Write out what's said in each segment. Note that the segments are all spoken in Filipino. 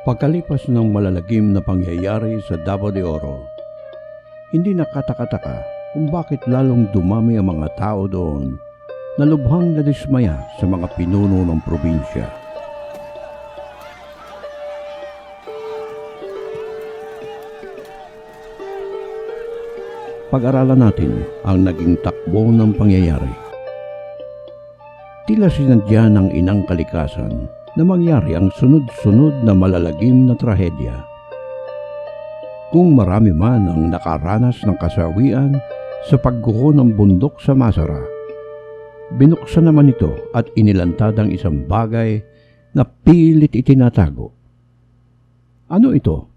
Pagkalipas ng malalagim na pangyayari sa Davao de Oro, hindi nakataka-taka kung bakit lalong dumami ang mga tao doon na lubhang nadismaya sa mga pinuno ng probinsya. Pag-aralan natin ang naging takbo ng pangyayari. Tila sinadya ng inang kalikasan na mangyari ang sunod-sunod na malalagim na trahedya. Kung marami man ang nakaranas ng kasawian sa pagguho ng bundok sa Masara, binuksan naman ito at inilantad ang isang bagay na pilit itinatago. Ano ito?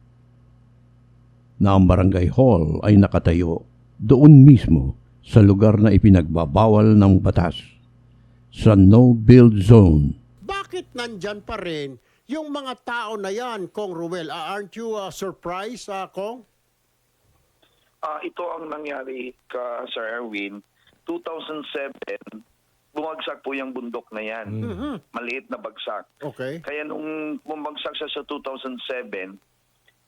Na ang barangay hall ay nakatayo doon mismo sa lugar na ipinagbabawal ng batas, sa no-build zone. Bakit nandyan pa rin yung mga tao na yan, Kong Ruel? Aren't you surprised, Kong? Ito ang nangyari Sir Erwin. 2007, bumagsak po yung bundok na yan. Maliit na bagsak. Okay. Kaya nung bumagsak siya sa 2007,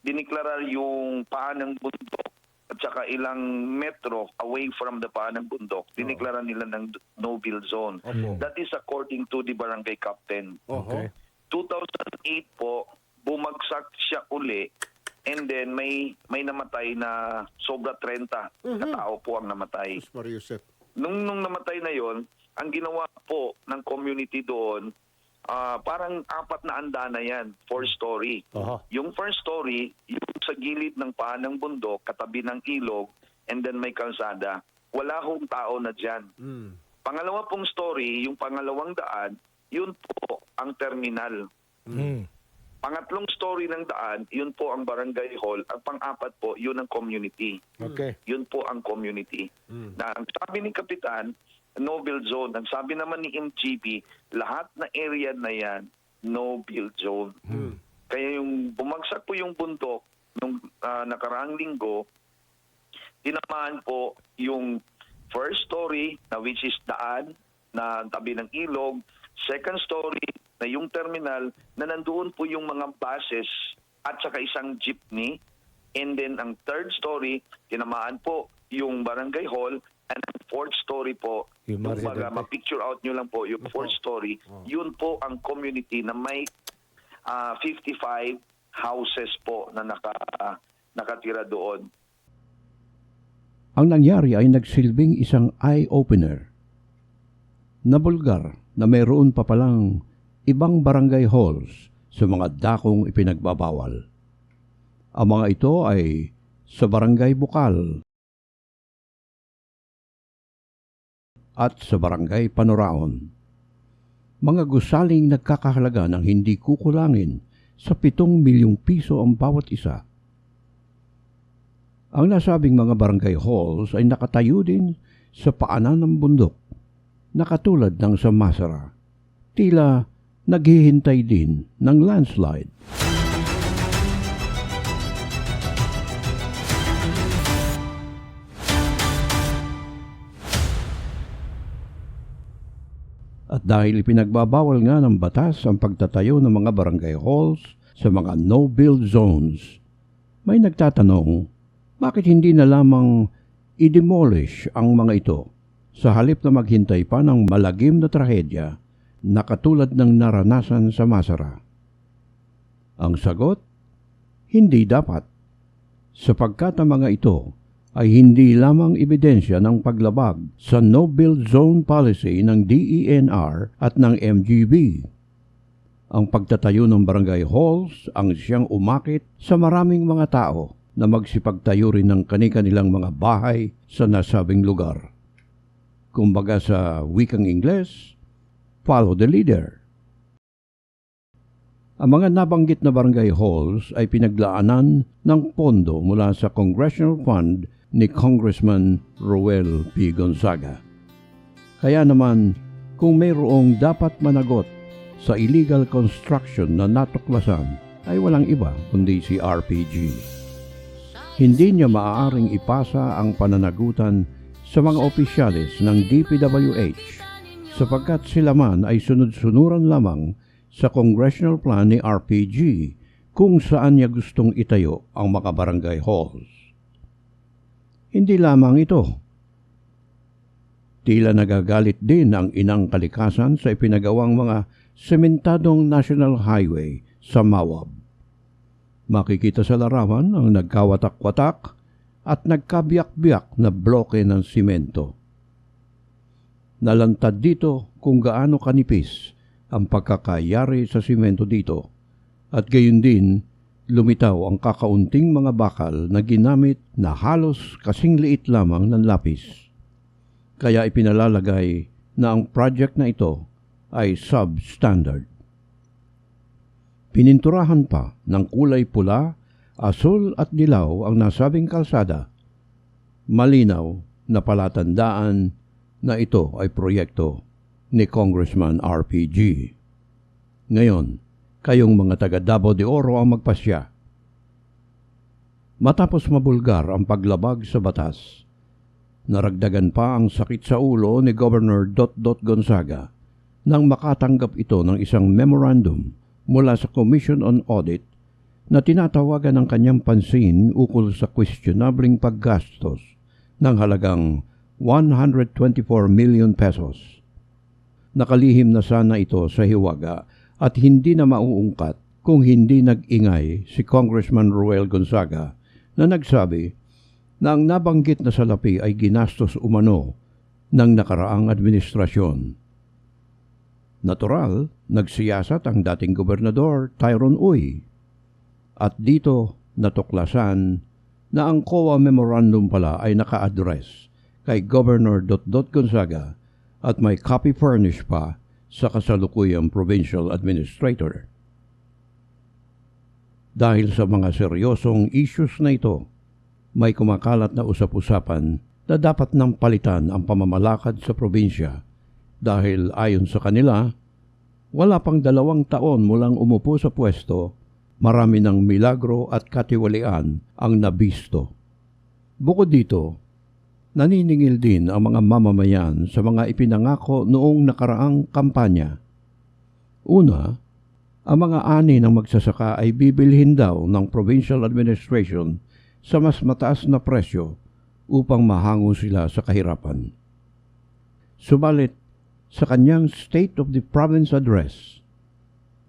diniklara yung paan ng bundok at saka ilang metro away from the paan ng bundok. Diniklara nila ng no-build zone. That is according to the barangay captain. Okay. 2008 po, bumagsak siya uli and then may namatay na sobra 30 na tao po ang namatay. Nung namatay na yon, ang ginawa po ng community doon, parang 4 na andana yan, 4-story. Yung first story, yung sa gilid ng paan ng bundok, katabi ng ilog, and then may kalsada. Wala hong tao na dyan. Pangalawa pong story, yung pangalawang daan, yun po ang terminal. Pangatlong story ng daan, yun po ang barangay hall. Ang pang-apat po, yun ang community. Yun po ang community. Na ang sabi ni Kapitan, no-build zone. Ang sabi naman ni MGB, lahat na area na yan, no-build zone. Kaya yung bumagsak po yung bundok nung nakaraang linggo, tinamaan po yung first story na which is daan na tabi ng ilog, second story na yung terminal na nandoon po yung mga buses at saka isang jeepney, and then ang third story, tinamaan po yung barangay hall, and ang fourth story po, yung ma-picture out nyo lang po, yung fourth story, yun po ang community na may 55 houses po na nakatira doon. Ang nangyari ay nagsilbing isang eye-opener. Nabulgar na mayroon pa palang ibang barangay halls sa mga dakong ipinagbabawal. Ang mga ito ay sa Barangay Bukal at sa Barangay Panoraon. Mga gusaling nagkakahalaga ng hindi kukulangin sa 7 milyong piso ang bawat isa. Ang nasabing mga barangay halls ay nakatayo din sa paanan ng bundok, nakatulad ng sa Masara. Tila naghihintay din ng landslide. At dahil ipinagbabawal nga ng batas ang pagtatayo ng mga barangay halls sa mga no-build zones, may nagtatanong, bakit hindi na lamang i-demolish ang mga ito sa halip na maghintay pa ng malagim na trahedya na katulad ng naranasan sa Masara? Ang sagot, hindi dapat, sapagkat ang mga ito ay hindi lamang ebidensya ng paglabag sa no-build zone policy ng DENR at ng MGB. Ang pagtatayo ng barangay halls ang siyang umakit sa maraming mga tao na magsipagtayo rin ng kani-kanilang mga bahay sa nasabing lugar. Kumbaga sa wikang Ingles, follow the leader. Ang mga nabanggit na barangay halls ay pinaglaanan ng pondo mula sa Congressional Fund ni Congressman Roel P. Gonzaga. Kaya naman, kung mayroong dapat managot sa illegal construction na natuklasan, ay walang iba kundi si RPG. Hindi niya maaaring ipasa ang pananagutan sa mga opisyalis ng DPWH sapagkat sila man ay sunod-sunuran lamang sa congressional plan ni RPG kung saan niya gustong itayo ang mga barangay halls. Hindi lamang ito. Tila nagagalit din ang inang kalikasan sa ipinagawang mga sementadong national highway sa Mawab. Makikita sa larawan ang nagkawatak-watak at nagkabiyak-biyak na bloke ng simento. Nalantad dito kung gaano kanipis ang pagkakayari sa simento dito at gayon din lumitaw ang kakaunting mga bakal na ginamit na halos kasing liit lamang ng lapis. Kaya ipinalalagay na ang project na ito ay substandard. Pininturahan pa ng kulay pula, asul at dilaw ang nasabing kalsada. Malinaw na palatandaan na ito ay proyekto ni Congressman RPG. Ngayon, kayong mga taga Davao de Oro ang magpasya. Matapos mabulgar ang paglabag sa batas, naragdagan pa ang sakit sa ulo ni Governor Dotdot Gonzaga nang makatanggap ito ng isang memorandum mula sa Commission on Audit na tinatawagan ng kanyang pansin ukol sa questionabling paggastos ng halagang 124 million pesos. Nakalihim na sana ito sa hiwaga at hindi na mauungkat kung hindi nag-ingay si Congressman Ruel Gonzaga na nagsabi na ang nabanggit na salapi ay ginastos umano ng nakaraang administrasyon. Natural, nagsiyasat ang dating gobernador Tyrone Uy. At dito natuklasan na ang COA memorandum pala ay naka-address kay Governor Dotdot Gonzaga at may copy furnish pa sa kasalukuyang provincial administrator. Dahil sa mga seryosong issues na ito, may kumakalat na usap-usapan na dapat nang palitan ang pamamalakad sa probinsya dahil ayon sa kanila, wala pang 2 taon mulang umupo sa pwesto, marami ng milagro at katiwalian ang nabisto. Bukod dito, naniningil din ang mga mamamayan sa mga ipinangako noong nakaraang kampanya. Una, ang mga ani ng magsasaka ay bibilhin daw ng provincial administration sa mas mataas na presyo upang mahango sila sa kahirapan. Subalit, sa kanyang State of the Province Address,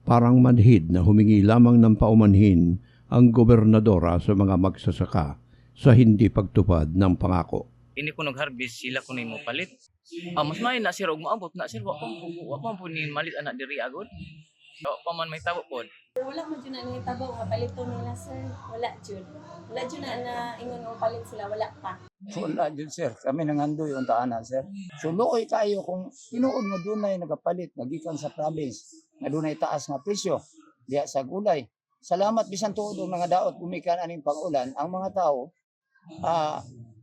parang manhid na humingi lamang ng paumanhin ang gobernadora sa mga magsasaka sa hindi pagtupad ng pangako. Ini ko nag-harvest sila ko nimo palit. Mas may na sir og maabot na sir wa pa po ni malit anak diri agod. Wa pa man may tabo pod. Wala mo dyan na nangitabaw, mapalito nila sir. Wala dyan. Wala dyan na ingon nga mapalit sila, wala pa. Wala dyan sir, kami nangandoy yung taanan sir. So looy kayo kung tinuod nga dunay nagapalit, nagikan sa province, nga dunay taas nga presyo, diya sa gulay. Salamat bisan tuod og nga daot gumikan aning pag-ulan, ang mga tao,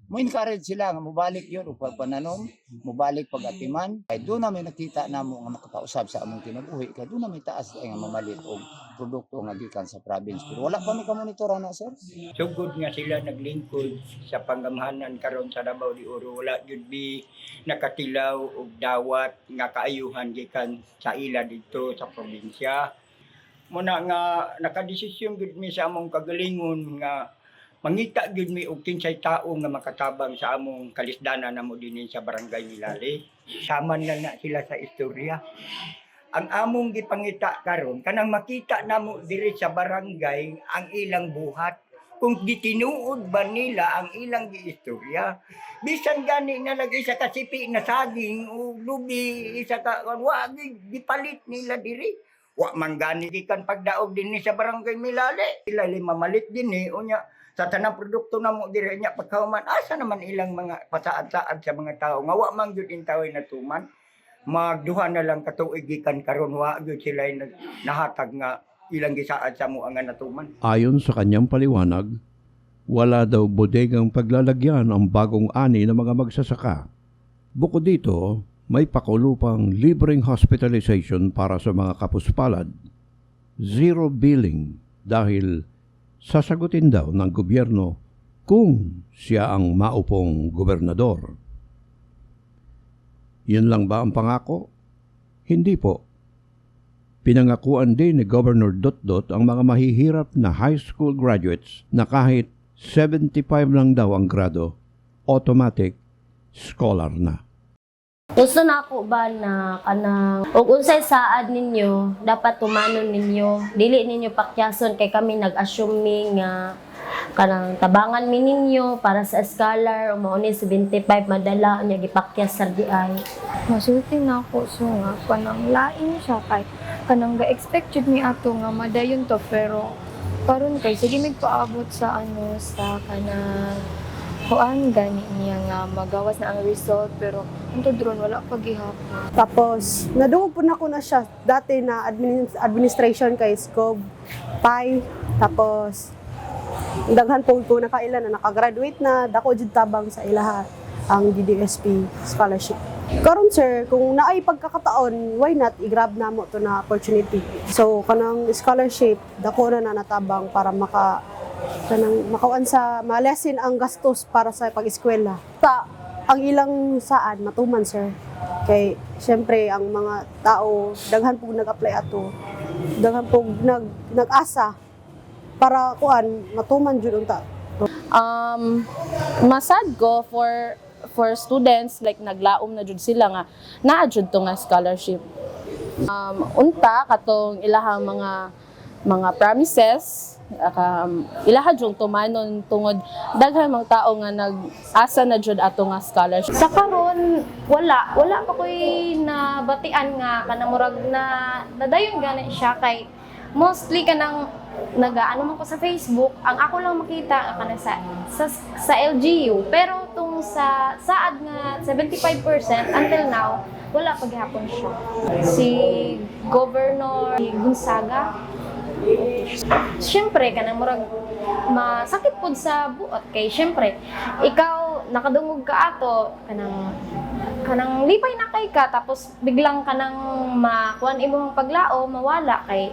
mo encourage sila nga mobalik yun o pagpananom, mobalik pag-atiman. Kaya doon namin nakita namo nga makapausab sa among kinabuhi. Kaya doon namin taas nga mamalit og produkto nga gikan sa province. Pero wala pa may kamonitoran na sir. Sugod nga sila naglingkod sa panggamhanan karon sa Davao de Oro. Wala jud bi nakatilaw og dawat nga kaayuhan gikan sa ila dito sa probinsya. Muna nga nakadesisyon gud mi sa among kagalingon nga mangita gyud mi og kinsay tawo nga makatabang sa among kalisdanan namo dinhi sa barangay Milali. Saman lang na sila sa istorya. Ang among gipangita karon kanang makita namo diri sa barangay ang ilang buhat. Kung gitinuod ba nila ang ilang giistorya. Bisan gani na lagi sa kasipi na saging o lubi isa ka wa gipalit nila diri. Wa man gani gikan pagdaog dinhi sa barangay Milali. Sila mamalit dinhi unya sa tanang produkto namo diri nya pagkahuman asa naman ilang mga pasaad-saad sa mga tao nga wa man gyud intaway natuman magduha na lang katuig gikan karon wa gyud sila nahatag nga ilang gisaad sa mo ang natuman. Ayon sa kanyang paliwanag, wala daw bodegang paglalagyan ang bagong ani ng mga magsasaka. Bukod dito, may pakulupang libreng hospitalization para sa mga kapuspalad. Zero billing dahil sasagutin daw ng gobyerno kung siya ang maupong gobernador. Yun lang ba ang pangako? Hindi po. Pinangakuan din ni Governor Dotdot ang mga mahihirap na high school graduates na kahit 75 lang daw ang grado, automatic scholar na. Gusto na ako ba na kanang ug unsay saad ninyo dapat tumanon ninyo dili ninyo pakyason kay kami nag-assume nga kanang tabangan mi ninyo para sa scholar o mao ni 75 madala nya gipakyas sa DI. Masulti na ako so nga kanang lain siya kay kanang ga-expect jud mi ato nga madayon to pero karon kay sige magpaabot sa sa kanang kuan gani niya nga magawas na ang result pero unto dron wala pa gihapon. Tapos nadungog po na ko na siya dati na administration kay Scob Pi. Tapos daghan po nakaila na nakagraduate na dako jud tabang sa ilaha ang GDSP scholarship. Karon sir, kung naay pagkakataon, why not i-grab namo to na opportunity. So kanang scholarship dako na natabang para makawan sa malesin ang gastos para sa pag-eskwela. Ang ilang saan matuman sir. Kay syempre ang mga tao daghan po nag-apply ato. Daghan po nag-asa para matuman jud unta. Masad ko for students like naglaom na jud sila nga naa jud to nga scholarship. Unta katong ilahang mga promises ilaha jud tumanon tungod daghan mga tao nga nag-asa na jud ato nga scholarship. Sa karon wala pa koy nabatian nga kanang murag na nadayon gani siya kay mostly kanang nagaano man ko sa Facebook, ang ako lang makita kanang sa LGU pero tung sa saad nga 75% until now wala pa gihapon siya. Si Governor Gonzaga syempre kanang murag masakit pud sa buot kay syempre ikaw nakadungog ka ato kanang lipay na kay ka tapos biglang kanang makuan imong paglao mawala kay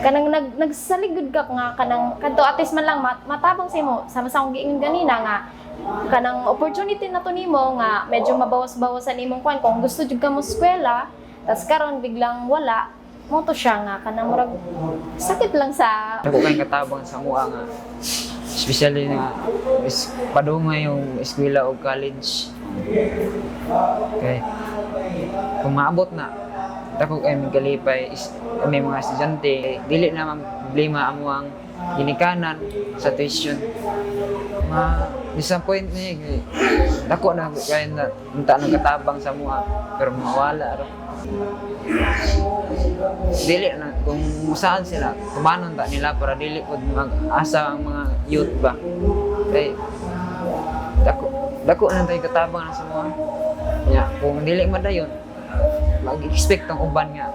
kanang nagsaligod ka nga kanang kadto at least man lang matabang sa imo sama sa akong giingon ganina nga kanang opportunity na to nimo nga medyo mabawas-bawasan imong kuan kung gusto jud ka mo eskwela tas karon biglang wala mo to siya nga kanang murag sakit lang sa Ako kay katabang sa mua nga especially nga padungay yung eskwela o college. Okay. Kung maabot na dako kay migalipay may mga estudyante dili na problema amuang ginikanan sa tuition. Disappoint niya dako na kay na unta nang katabang sa mua pero mawala ro. Dili na kung saan sila kumanon ta nila para dili pud mag-asa ang mga youth ba kay dako na tay katabang na sa mua nya kung dili madayon mag-expect ang uban nga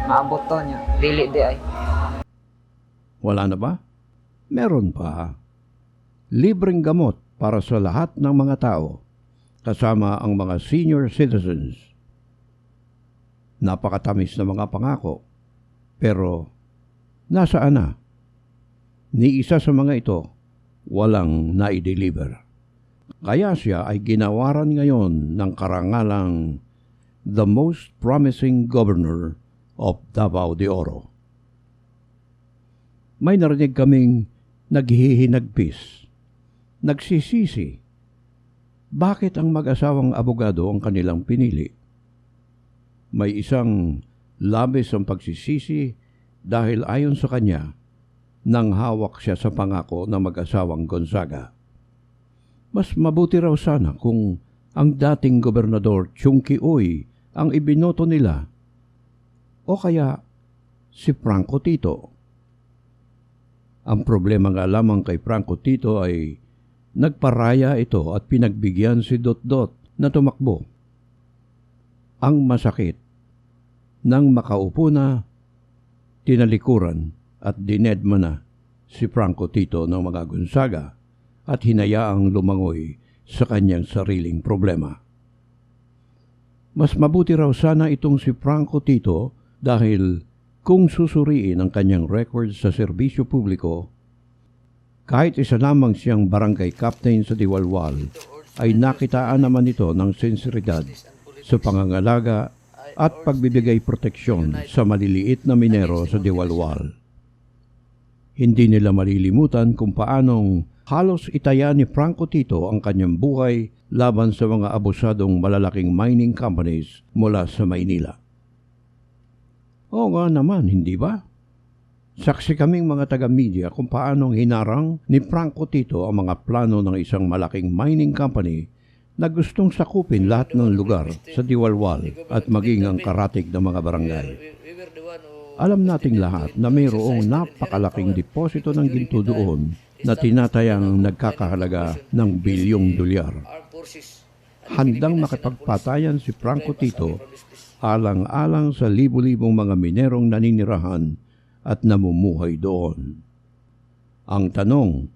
maabot to niya dili di ay. Wala na ba? Meron pa. Libreng gamot para sa lahat ng mga tao, kasama ang mga senior citizens. Napakatamis na mga pangako, pero nasaan na? Ni isa sa mga ito, walang naideliver. Kaya siya ay ginawaran ngayon ng karangalang the most promising governor of Davao de Oro. May narinig kaming naghihinagpis, nagsisisi. Bakit ang mag-asawang abogado ang kanilang pinili? May isang labis ang pagsisisi dahil ayon sa kanya, nang hawak siya sa pangako ng mag-asawang Gonzaga. Mas mabuti raw sana kung ang dating gobernador Chungki Uy ang ibinoto nila o kaya si Franco Tito. Ang problema nga lamang kay Franco Tito ay nagparaya ito at pinagbigyan si Dotdot na tumakbo. Ang masakit, nang makaupo na, tinalikuran at dinedma na si Franco Tito ng mga Gonzaga at hinayaang lumangoy sa kanyang sariling problema. Mas mabuti raw sana itong si Franco Tito dahil kung susuriin ang kanyang record sa serbisyo publiko, kahit isa lamang siyang barangay captain sa Diwalwal, ay nakitaan naman ito ng sinseridad sa pangangalaga at pagbibigay proteksyon sa maliliit na minero sa Diwalwal. Hindi nila malilimutan kung paanong halos itaya ni Franco Tito ang kanyang buhay laban sa mga abusadong malalaking mining companies mula sa Maynila. Oo nga naman, hindi ba? Saksi kaming mga taga-media kung paanong hinarang ni Franco Tito ang mga plano ng isang malaking mining company na gustong sakupin lahat ng lugar sa Diwalwal at maging ang karatig ng mga barangay. Alam nating lahat na mayroong napakalaking deposito ng ginto doon na tinatayang nagkakahalaga ng bilyong dolyar. Handang makipagpatayan si Franco Tito alang-alang sa libu-libong mga minerong naninirahan at namumuhay doon. Ang tanong,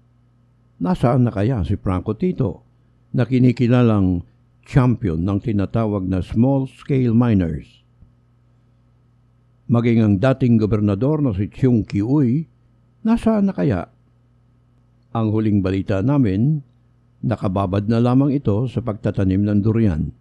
nasaan na kaya si Franco Tito na kinikilalang champion ng tinatawag na small-scale miners? Maging ang dating gobernador na si Chung Kiuy, nasaan na kaya? Ang huling balita namin, nakababad na lamang ito sa pagtatanim ng durian.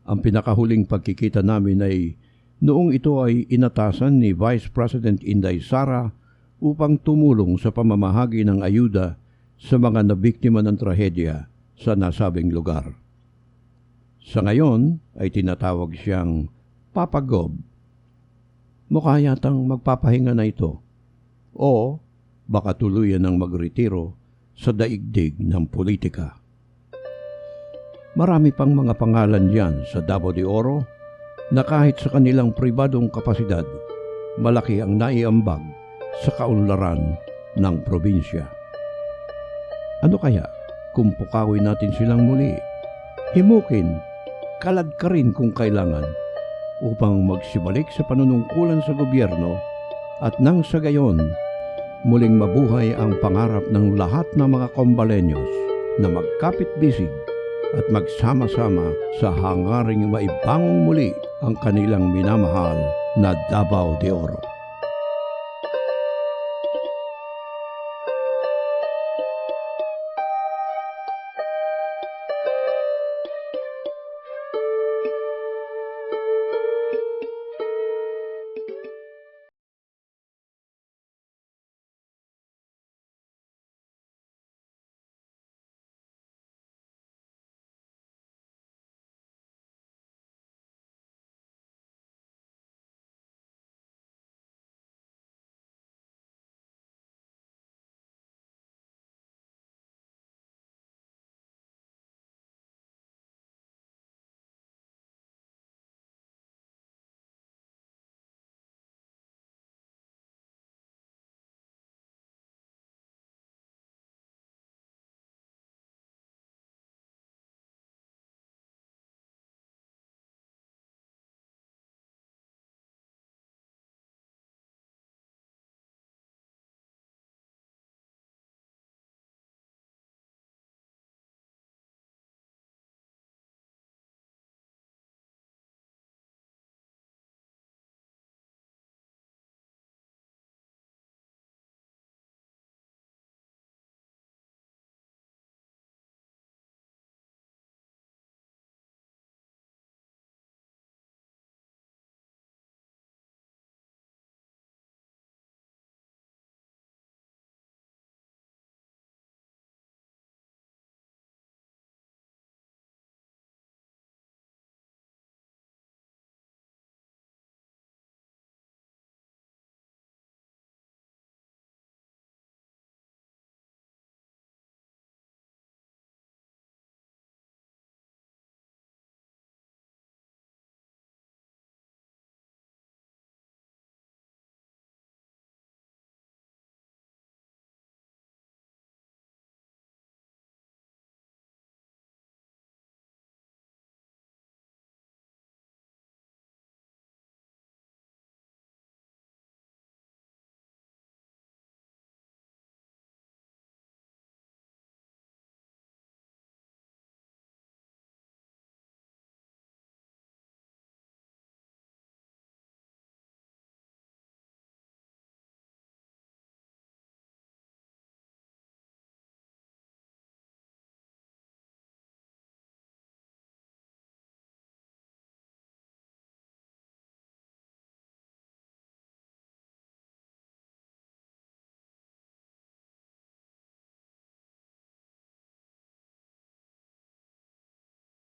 Ang pinakahuling pagkikita namin ay noong ito ay inatasan ni Vice President Inday Sara upang tumulong sa pamamahagi ng ayuda sa mga nabiktima ng trahedya sa nasabing lugar. Sa ngayon ay tinatawag siyang Papa Gob. Mukha yatang magpapahinga na ito o baka tuluyan ng magretiro sa daigdig ng politika. Marami pang mga pangalan diyan sa Davao de Oro na kahit sa kanilang pribadong kapasidad, malaki ang naiambag sa kaunlaran ng probinsya. Ano kaya kung pukawin natin silang muli, himukin, kaladkarin kung kailangan, upang magsibalik sa panunungkulan sa gobyerno at nang sa gayon, muling mabuhay ang pangarap ng lahat ng mga Combaleños na magkapit-bisig at magsama-sama sa hangaring maibangong muli ang kanilang minamahal na Davao de Oro.